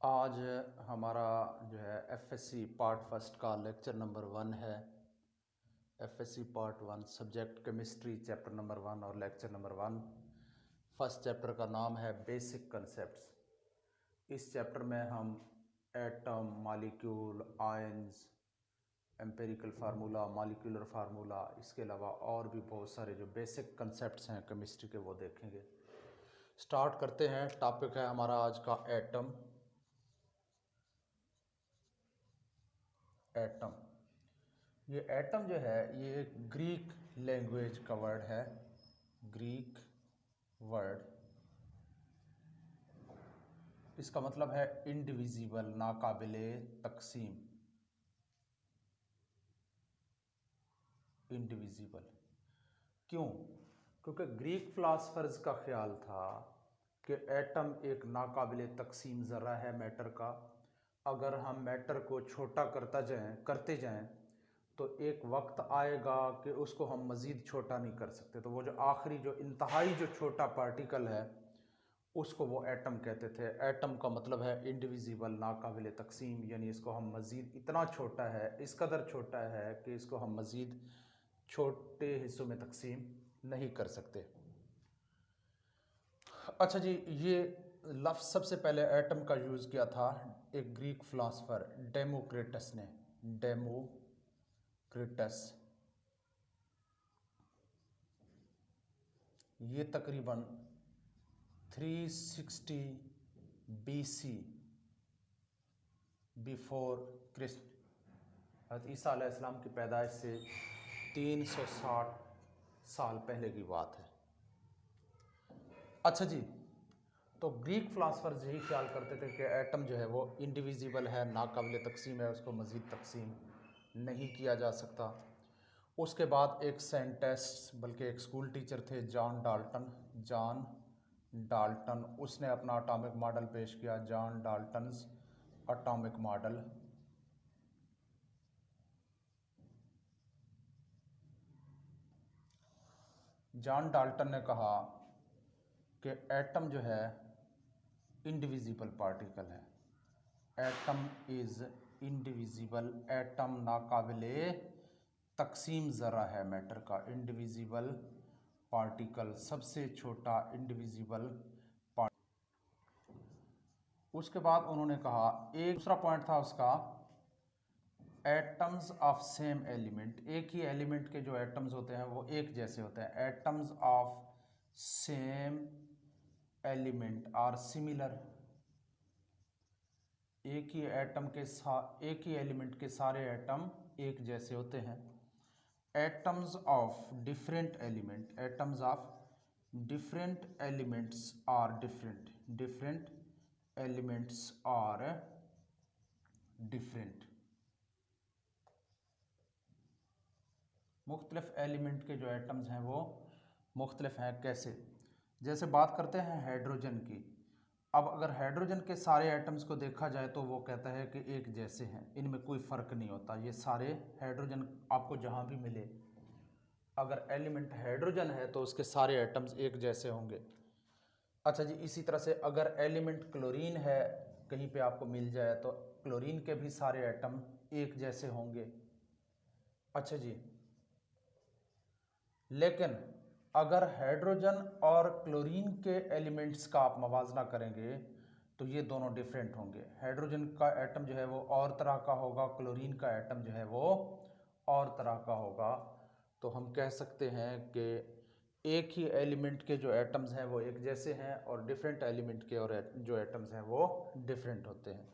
आज हमारा जो है एफएससी पार्ट फर्स्ट का लेक्चर नंबर 1 है। FSc part 1 subject chemistry chapter number 1 और लेक्चर नंबर 1। फर्स्ट चैप्टर का नाम है बेसिक कंसेप्ट्स। इस चैप्टर में हम atom, molecule, ions, empirical formula, molecular formula, इसके अलावा और भी बहुत सारे जो बेसिक कंसेप्ट्स हैं केमिस्ट्री के वो देखेंगे। स्टार्ट करते हैं। टॉपिक है हमारा आज का एटम। एटम, ये एटम जो है ये एक ग्रीक लैंग्वेज का वर्ड है। ग्रीक वर्ड, इसका मतलब है इंडिविजिबल, नाकाबिले तकसीम। इंडिविजिबल क्यों? क्योंकि ग्रीक फिलासफर्स का ख्याल था कि एटम एक नाकाबिले तकसीम ज़र्रा है मैटर का। अगर हम मैटर को छोटा करते जाएं तो एक वक्त आएगा कि उसको हम मज़ीद छोटा नहीं कर सकते। तो वो जो आखिरी जो इंतहाई जो छोटा पार्टिकल है उसको वो एटम कहते थे। एटम का मतलब है इंडिविजिबल, नाकाबिले तकसीम, यानी इसको हम मज़ीद इतना छोटा है, इस कदर छोटा है कि इसको हम मज़ीद छोटे हिस्सों में तकसीम नहीं कर सकते। अच्छा जी, ये लफ्ज़ सबसे पहले एटम का यूज़ किया था एक ग्रीक फिलासफर डेमोक्रिटस ने। डेमोक्रिटस, ये तकरीबन 360 BC बिफोर क्रिस्ट, हज़रत ईसा अलैहिस्सलाम की पैदाइश से 360 साल पहले की बात है। अच्छा जी, तो ग्रीक फिलासफर्स यही ख्याल करते थे कि एटम जो है वो इंडिविजिबल है, नाकाबिले तकसीम है, उसको मज़ीद तकसीम नहीं किया जा सकता। उसके बाद एक साइंटिस्ट, बल्कि एक स्कूल टीचर थे, जॉन डाल्टन, उसने अपना एटॉमिक मॉडल पेश किया। John Dalton's atomic model. John Dalton ने कहा कि एटम जो है इंडिविजिबल पार्टिकल है। एटम इज़ इंडिविजिबल, एटम नाकाबिले तकसीम ज़रा है मैटर का। इंडिविजिबल पार्टिकल, सबसे छोटा इंडिविजिबल पार्टिकल। उसके बाद उन्होंने कहा, एक दूसरा पॉइंट था उसका, एटम्स ऑफ सेम एलिमेंट, एक ही एलिमेंट के जो एटम्स होते हैं वो एक जैसे होते हैं। Atoms of same element are similar, एक ही एलिमेंट के सारे एटम एक जैसे होते हैं। Atoms of different element, atoms of different elements are different, different elements are different. मुख्तलिफ एलिमेंट के जो एटम्स हैं वो मुख्तलिफ हैं। कैसे? जैसे बात करते हैं हाइड्रोजन की। अब अगर हाइड्रोजन के सारे एटम्स को देखा जाए तो वो कहता है कि एक जैसे हैं, इनमें कोई फ़र्क नहीं होता। ये सारे हाइड्रोजन आपको जहाँ भी मिले, अगर एलिमेंट हाइड्रोजन है तो उसके सारे एटम्स एक जैसे होंगे। अच्छा जी, इसी तरह से अगर एलिमेंट क्लोरीन है, कहीं पे आपको मिल जाए, तो क्लोरीन के भी सारे एटम एक जैसे होंगे। अच्छा जी, लेकिन अगर हाइड्रोजन और क्लोरीन के एलिमेंट्स का आप मवाजना करेंगे तो ये दोनों डिफरेंट होंगे। हाइड्रोजन का एटम जो है वो और तरह का होगा, क्लोरीन का एटम जो है वो और तरह का होगा। तो हम कह सकते हैं कि एक ही एलिमेंट के जो एटम्स हैं वो एक जैसे हैं और डिफरेंट एलिमेंट के और जो एटम्स हैं वो डिफरेंट होते हैं।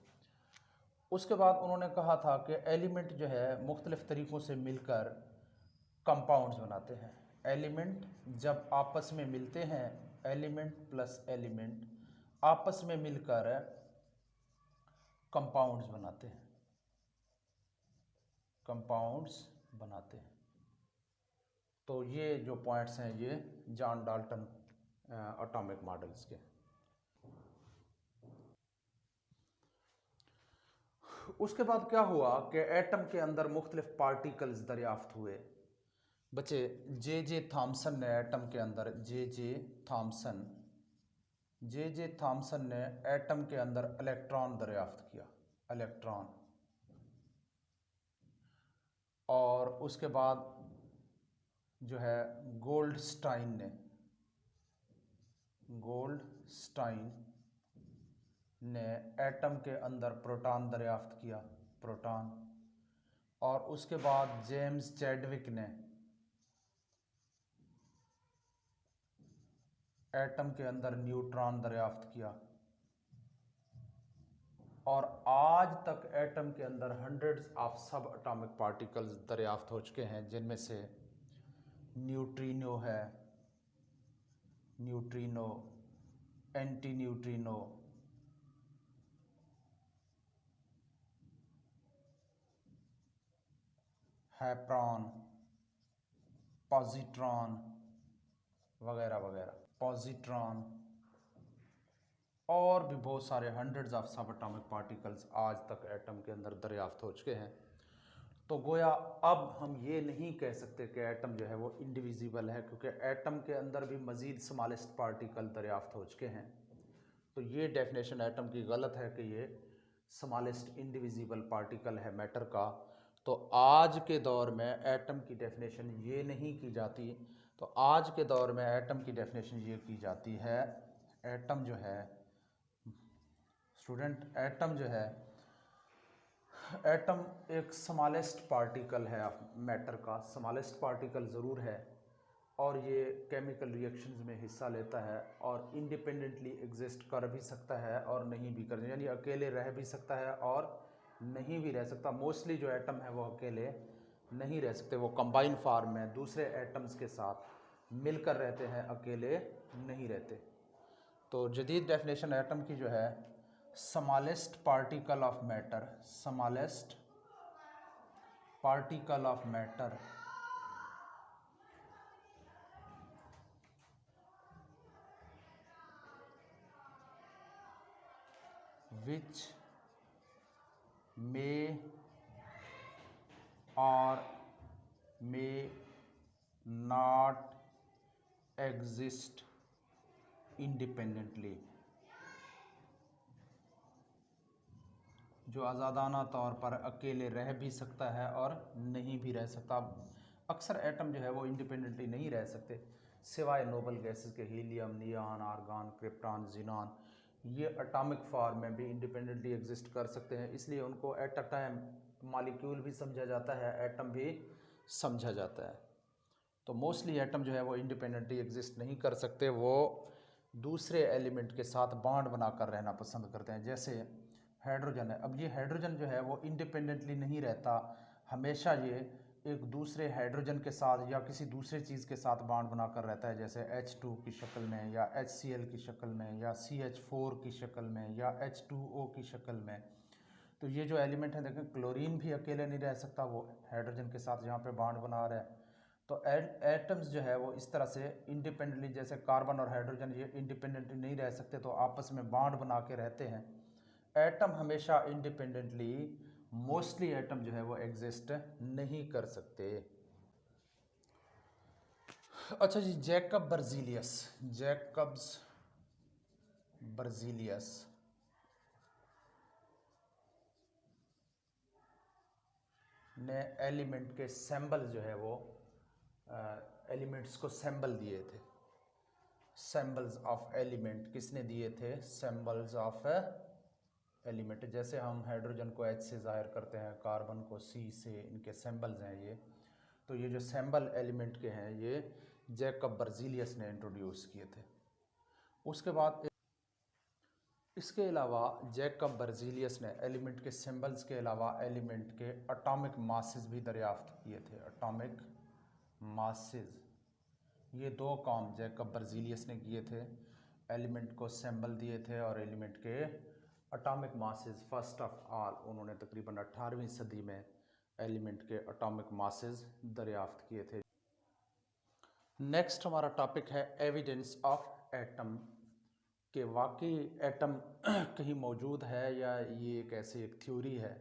उसके बाद उन्होंने कहा था कि एलिमेंट जो है मुख्तलिफ तरीक़ों से मिलकर कंपाउंड्स बनाते हैं। एलिमेंट जब आपस में मिलते हैं, एलिमेंट प्लस एलिमेंट आपस में मिलकर कंपाउंड्स बनाते हैं, कंपाउंड्स बनाते हैं। तो ये जो पॉइंट्स हैं ये जॉन डाल्टन एटॉमिक मॉडल्स के। उसके बाद क्या हुआ कि एटम के अंदर मुख्तलिफ पार्टिकल्स दरियाफ्त हुए। बच्चे, जे थॉमसन ने एटम के अंदर, जे थॉमसन जे थॉमसन ने एटम के अंदर इलेक्ट्रॉन दरियाफ्त किया, इलेक्ट्रॉन। और उसके बाद जो है गोल्डस्टाइन ने एटम के अंदर प्रोटॉन दरियाफ्त किया, प्रोटॉन। और उसके बाद जेम्स चैडविक ने एटम के अंदर न्यूट्रॉन दरियाफ्त किया। और आज तक एटम के अंदर हंड्रेड्स ऑफ सब एटॉमिक पार्टिकल्स दरियाफ्त हो चुके हैं, जिनमें से न्यूट्रिनो है, न्यूट्रिनो, एंटी न्यूट्रिनो, हैप्रॉन, पॉजिट्रॉन वगैरह वगैरह, पॉजिट्रॉन, और भी बहुत सारे हंड्रेड्स ऑफ सब एटॉमिक पार्टिकल्स आज तक एटम के अंदर दरियाफ्त हो चुके हैं। तो गोया अब हम ये नहीं कह सकते कि एटम जो है वो इंडिविजिबल है, क्योंकि एटम के अंदर भी मज़ीद स्मॉलेस्ट पार्टिकल दरियाफ्त हो चुके हैं। तो ये डेफिनेशन एटम की गलत है कि ये स्मॉलेस्ट इंडिविजिबल पार्टिकल है मैटर का। तो आज के दौर में एटम की डेफिनेशन ये नहीं की जाती। तो आज के दौर में एटम की डेफिनेशन ये की जाती है, एटम जो है स्टूडेंट, एटम जो है, एटम एक स्मॉलेस्ट पार्टिकल है मैटर का, स्मॉलेस्ट पार्टिकल ज़रूर है, और ये केमिकल रिएक्शंस में हिस्सा लेता है और इंडिपेंडेंटली एग्जिस्ट कर भी सकता है और नहीं भी कर, यानी अकेले रह भी सकता है और नहीं भी रह सकता। मोस्टली जो एटम है वो अकेले नहीं रह सकते, वो कंबाइन फॉर्म में दूसरे एटम्स के साथ मिलकर रहते हैं, अकेले नहीं रहते। तो जदीद डेफिनेशन एटम की जो है, smallest particle of matter, smallest particle of matter which may or may not exist independently, जो आज़ादाना तौर पर अकेले रह भी सकता है और नहीं भी रह सकता। अक्सर एटम जो है वो इंडिपेंडेंटली नहीं रह सकते, सिवाय नोबल गैसेस के, helium, neon, argon, krypton, xenon. ये एटॉमिक फॉर्म में भी इंडिपेंडेंटली एग्जिस्ट कर सकते हैं, इसलिए उनको एट अ टाइम मॉलिक्यूल भी समझा जाता है, एटम भी समझा जाता है। तो मोस्टली एटम जो है वो इंडिपेंडेंटली एग्जिस्ट नहीं कर सकते, वो दूसरे एलिमेंट के साथ बॉन्ड बनाकर रहना पसंद करते हैं। जैसे हाइड्रोजन है, अब ये हाइड्रोजन जो है वो इंडिपेंडेंटली नहीं रहता, हमेशा ये एक दूसरे हाइड्रोजन के साथ या किसी दूसरे चीज़ के साथ बॉन्ड बनाकर रहता है, जैसे H2 की शक्ल में या HCl की शक्ल में या CH4 की शक्ल में या H2O की शक्ल में। तो ये जो एलिमेंट है, देखें क्लोरीन भी अकेले नहीं रह सकता, वो हाइड्रोजन के साथ यहाँ पे बॉन्ड बना रहा है। तो एटम्स जो है वो इस तरह से इंडिपेंडेंटली, जैसे कार्बन और हाइड्रोजन ये इंडिपेंडेंटली नहीं रह सकते, तो आपस में बॉन्ड बना के रहते हैं। एटम हमेशा इंडिपेंडेंटली, मोस्टली एटम जो है वो एग्जिस्ट नहीं कर सकते। अच्छा जी, जैकब बर्जीलियस ने एलिमेंट के सिंबल जो है वो एलिमेंट्स को सिंबल दिए थे, सिंबल्स ऑफ एलिमेंट किसने दिए थे, सिंबल्स ऑफ एलिमेंट। जैसे हम हाइड्रोजन को H से जाहिर करते हैं, कार्बन को C से, इनके सिंबल्स हैं ये। तो ये जो सिंबल एलिमेंट के हैं ये जैकब बर्जीलियस ने इंट्रोड्यूस किए थे। उसके बाद इसके अलावा जैकब बर्जीलियस ने एलिमेंट के सिंबल्स के अलावा एलिमेंट के एटॉमिक मासेस भी दरियाफ्त किए थे, एटॉमिक मासेस। ये दो काम जैकब बर्जीलियस ने किए थे, एलिमेंट को सिंबल दिए थे और एलिमेंट के atomic masses. First of all उन्होंने तकरीबन 18वीं सदी में एलिमेंट के एटॉमिक मासेस दरियाफ्त किए थे। नेक्स्ट हमारा टॉपिक है एविडेंस ऑफ एटम, कि वाकई एटम कहीं मौजूद है या ये एक ऐसी एक थ्योरी है।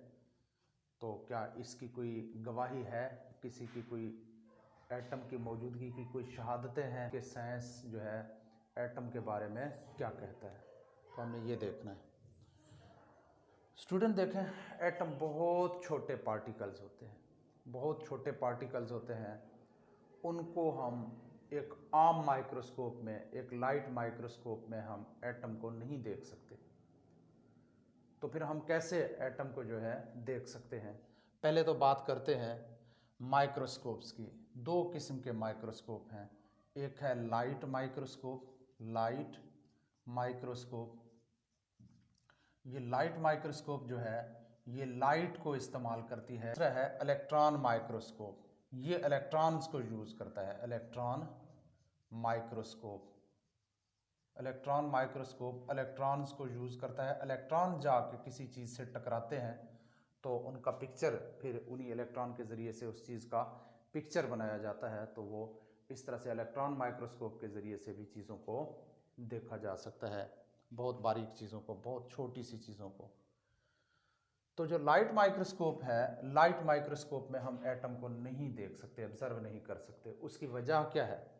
तो क्या इसकी कोई गवाही है, किसी की कोई एटम की मौजूदगी की कोई शहादतें हैं कि साइंस जो है एटम के बारे में क्या कहता है, तो हमने ये देखना है। स्टूडेंट देखें, एटम बहुत छोटे पार्टिकल्स होते हैं, बहुत छोटे पार्टिकल्स होते हैं। उनको हम एक आम माइक्रोस्कोप में, एक लाइट माइक्रोस्कोप में हम एटम को नहीं देख सकते। तो फिर हम कैसे एटम को जो है देख सकते हैं? पहले तो बात करते हैं माइक्रोस्कोप्स की। दो किस्म के माइक्रोस्कोप हैं, एक है लाइट माइक्रोस्कोप, लाइट माइक्रोस्कोप। ये लाइट माइक्रोस्कोप जो है ये लाइट को इस्तेमाल करती है। दूसरा है इलेक्ट्रॉन माइक्रोस्कोप, ये इलेक्ट्रॉन्स को यूज़ करता है। Electron microscope, electron microscope electrons को यूज़ करता है। इलेक्ट्रॉन जाके किसी चीज़ से टकराते हैं तो उनका पिक्चर फिर उन्हीं इलेक्ट्रॉन के ज़रिए से उस चीज़ का पिक्चर बनाया जाता है। तो वो इस तरह से इलेक्ट्रॉन माइक्रोस्कोप के ज़रिए से भी चीज़ों को देखा जा सकता है, बहुत बारीक चीज़ों को, बहुत छोटी सी चीज़ों को। तो जो लाइट माइक्रोस्कोप है, लाइट माइक्रोस्कोप में हम एटम को नहीं देख सकते, ऑब्जर्व नहीं कर सकते। उसकी वजह क्या है?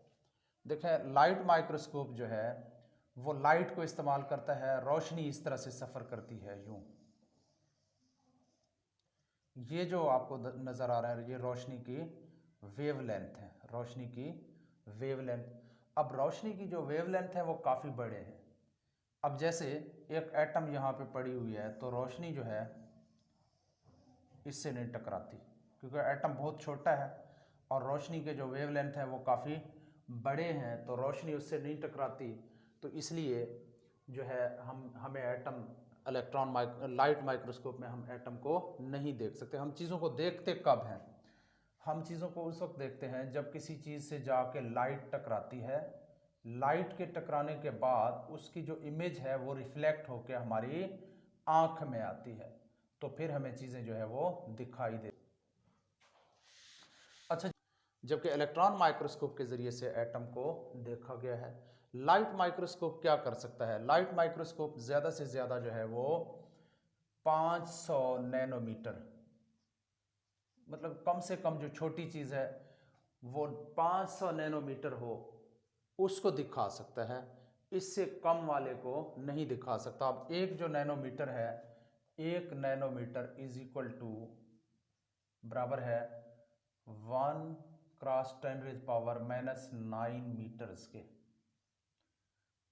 देखें, लाइट माइक्रोस्कोप जो है वो लाइट को इस्तेमाल करता है। रोशनी इस तरह से सफ़र करती है, यूं। ये जो आपको नज़र आ रहा है ये रोशनी की वेवलेंथ है, रोशनी की वेवलेंथ। अब रोशनी की जो वेवलेंथ है वो काफ़ी बड़े हैं। अब जैसे एक एटम यहाँ पे पड़ी हुई है तो रोशनी जो है इससे नहीं टकराती, क्योंकि एटम बहुत छोटा है और रोशनी के जो वेवलेंथ है वो काफ़ी बड़े हैं, तो रोशनी उससे नहीं टकराती। तो इसलिए जो है हमें एटम लाइट माइक्रोस्कोप में हम एटम को नहीं देख सकते। हम चीज़ों को देखते कब हैं? हम चीज़ों को उस वक्त देखते हैं जब किसी चीज़ से जाके लाइट टकराती है। लाइट के टकराने के बाद उसकी जो इमेज है वो रिफ्लेक्ट होकर हमारी आँख में आती है, तो फिर हमें चीज़ें जो है वो दिखाई दे। अच्छा, जबकि इलेक्ट्रॉन माइक्रोस्कोप के ज़रिए से एटम को देखा गया है। लाइट माइक्रोस्कोप क्या कर सकता है? लाइट माइक्रोस्कोप ज़्यादा से ज़्यादा जो है वो 500 नैनोमीटर, मतलब कम से कम जो छोटी चीज़ है वो 500 नैनोमीटर हो उसको दिखा सकता है, इससे कम वाले को नहीं दिखा सकता। अब एक जो नैनोमीटर है, एक नैनोमीटर इज इक्वल टू बराबर है 1×10⁻⁻⁹ मीटर्स के।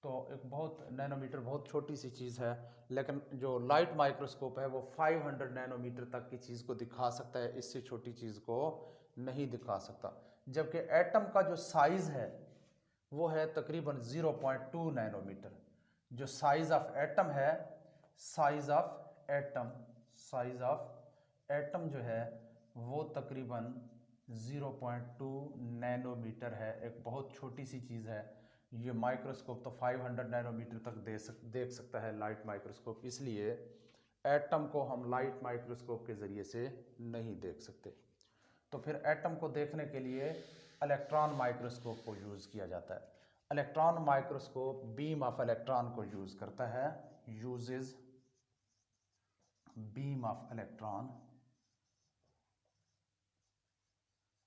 तो एक बहुत नैनोमीटर बहुत छोटी सी चीज़ है, लेकिन जो लाइट माइक्रोस्कोप है वो 500 नैनोमीटर तक की चीज़ को दिखा सकता है, इससे छोटी चीज़ को नहीं दिखा सकता। जबकि एटम का जो साइज़ है वो है तकरीबन 0.2 नैनोमीटर। जो साइज़ ऑफ एटम है, साइज़ ऑफ एटम जो है वो तकरीबन 0.2 नैनोमीटर है, एक बहुत छोटी सी चीज़ है। ये माइक्रोस्कोप तो 500 नैनोमीटर तक देख सकता है, लाइट माइक्रोस्कोप। इसलिए एटम को हम लाइट माइक्रोस्कोप के ज़रिए से नहीं देख सकते। तो फिर एटम को देखने के लिए इलेक्ट्रॉन माइक्रोस्कोप को यूज़ किया जाता है। Electron microscope beam of electron को यूज़ करता है, यूजेस बीम ऑफ इलेक्ट्रॉन,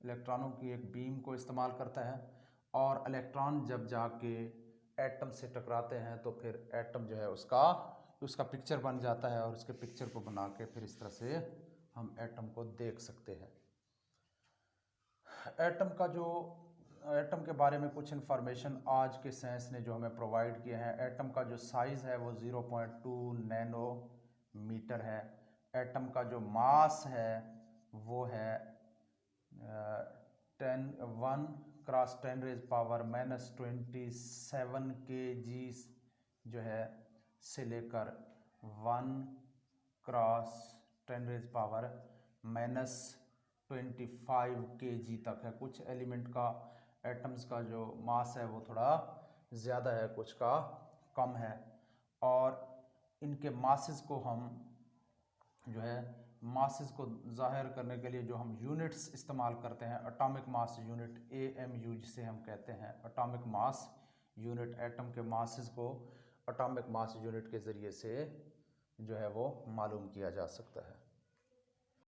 इलेक्ट्रॉनों की एक बीम को इस्तेमाल करता है। और इलेक्ट्रॉन जब जाके एटम से टकराते हैं तो फिर एटम जो है उसका पिक्चर बन जाता है, और उसके पिक्चर को बना के फिर इस तरह से हम एटम को देख सकते हैं। एटम के बारे में कुछ इन्फॉर्मेशन आज के साइंस ने जो हमें प्रोवाइड किए हैं। एटम का जो साइज़ है वो 0.2 नैनोमीटर है। एटम का जो मास है वो है 1×10⁻⁻27 kg जो है से लेकर 1×10⁻⁻25 kg तक है। कुछ एलिमेंट का, एटम्स का जो मास है वो थोड़ा ज़्यादा है, कुछ का कम है। और इनके मासेस को हम जो है मासेस को ज़ाहिर करने के लिए जो हम यूनिट्स इस्तेमाल करते हैं, एटॉमिक मास यूनिट, AMU जिसे हम कहते हैं, एटॉमिक मास यूनिट। एटम के मासेस को एटॉमिक मास यूनिट के ज़रिए से जो है वो मालूम किया जा सकता है।